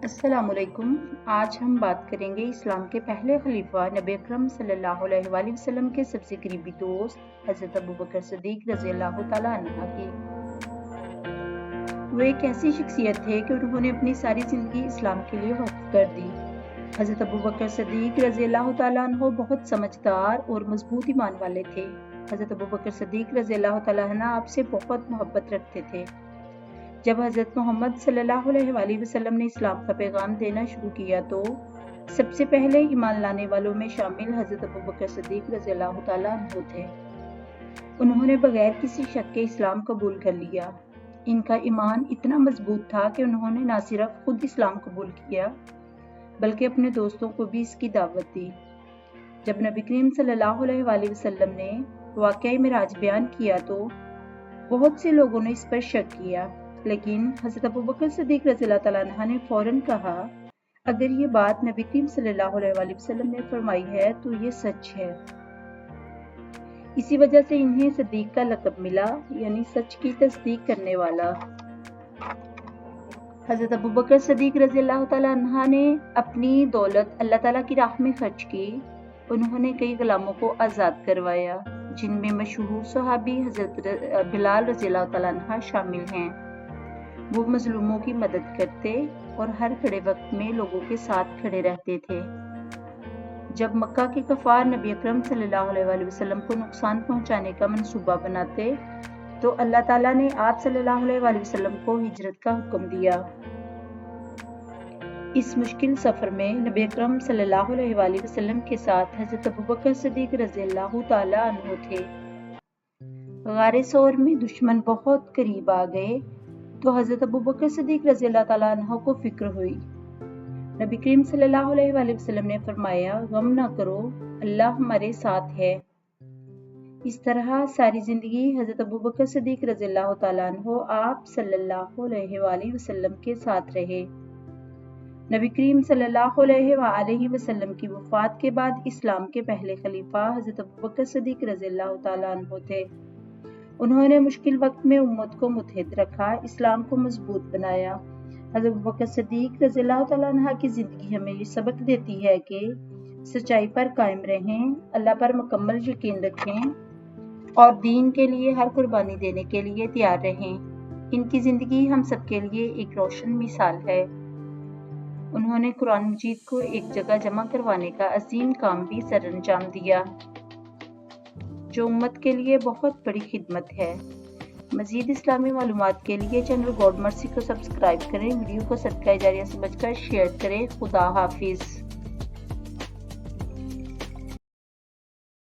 السلام علیکم۔ آج ہم بات کریں گے اسلام کے پہلے خلیفہ نبی اکرم صلی اللہ علیہ وآلہ وسلم کے سب سے قریبی دوست حضرت ابوبکر صدیق رضی اللہ تعالیٰ عنہ کی۔ وہ ایک ایسی شخصیت تھے کہ انہوں نے اپنی ساری زندگی اسلام کے لیے وقف کر دی۔ حضرت ابوبکر صدیق رضی اللہ تعالیٰ عنہ بہت سمجھدار اور مضبوط ایمان والے تھے۔ حضرت ابوبکر صدیق رضی اللہ تعالیٰ عنہ آپ سے بہت محبت رکھتے تھے۔ جب حضرت محمد صلی اللہ علیہ وآلہ وسلم نے اسلام کا پیغام دینا شروع کیا تو سب سے پہلے ایمان لانے والوں میں شامل حضرت ابوبکر صدیق رضی اللہ تعالیٰ عنہ تھے۔ انہوں نے بغیر کسی شک کے اسلام قبول کر لیا۔ ان کا ایمان اتنا مضبوط تھا کہ انہوں نے نہ صرف خود اسلام قبول کیا بلکہ اپنے دوستوں کو بھی اس کی دعوت دی۔ جب نبی کریم صلی اللہ علیہ وآلہ وسلم نے واقعہ معراج بیان کیا تو بہت سے لوگوں نے اس پر شک کیا، لیکن حضرت ابوبکر صدیق رضی اللہ تعالیٰ عنہ نے فوراً کہا، اگر یہ بات نبی کریم صلی اللہ علیہ وآلہ وسلم نے فرمائی ہے تو یہ سچ ہے۔ اسی وجہ سے انہیں صدیق کا لقب ملا، یعنی سچ کی تصدیق کرنے والا۔ حضرت ابوبکر صدیق رضی اللہ تعالیٰ عنہ نے اپنی دولت اللہ تعالیٰ کی راہ میں خرچ کی۔ انہوں نے کئی غلاموں کو آزاد کروایا، جن میں مشہور صحابی حضرت بلال رضی اللہ تعالیٰ عنہ شامل ہیں۔ وہ مظلوموں کی مدد کرتے اور ہر کھڑے وقت میں لوگوں کے ساتھ کھڑے رہتے تھے۔ جب مکہ کے کفار نبی اکرم صلی اللہ علیہ وآلہ وسلم کو نقصان پہنچانے کا منصوبہ بناتے تو اللہ تعالیٰ نے آپ صلی اللہ علیہ وآلہ وسلم کو ہجرت کا حکم دیا۔ اس مشکل سفر میں نبی اکرم صلی اللہ علیہ وآلہ وسلم کے ساتھ حضرت ابوبکر صدیق رضی اللہ تعالیٰ عنہ تھے۔ غار ثور میں دشمن بہت قریب آ گئے تو حضرت ابوبکر صدیق رضی اللہ تعالیٰ عنہ کو فکر ہوئی۔ نبی کریم صلی اللہ علیہ وآلہ وسلم نے فرمایا، غم نہ کرو، اللہ ہمارے ساتھ ہے۔ اس طرح ساری زندگی حضرت ابوبکر صدیق رضی اللہ تعالیٰ عنہ آپ صلی اللہ علیہ وآلہ وسلم کے ساتھ رہے۔ نبی کریم صلی اللہ علیہ وآلہ وسلم کی وفات کے بعد اسلام کے پہلے خلیفہ حضرت ابوبکر صدیق رضی اللہ تعالیٰ عنہ تھے۔ انہوں نے مشکل وقت میں امت کو متحد رکھا، اسلام کو مضبوط بنایا۔ حضرت ابوبکر صدیق رضی اللہ تعالیٰ عنہ کی زندگی ہمیں یہ سبق دیتی ہے کہ سچائی پر قائم رہیں، اللہ پر مکمل یقین رکھیں اور دین کے لیے ہر قربانی دینے کے لیے تیار رہیں۔ ان کی زندگی ہم سب کے لیے ایک روشن مثال ہے۔ انہوں نے قرآن مجید کو ایک جگہ جمع کروانے کا عظیم کام بھی سر انجام دیا، جو امت کے لیے بہت بڑی خدمت ہے۔ مزید اسلامی معلومات کے لیے چینل گاڈ مرسی کو سبسکرائب کریں، ویڈیو کو صدقہ جاریہ سمجھ کر شیئر کریں۔ خدا حافظ۔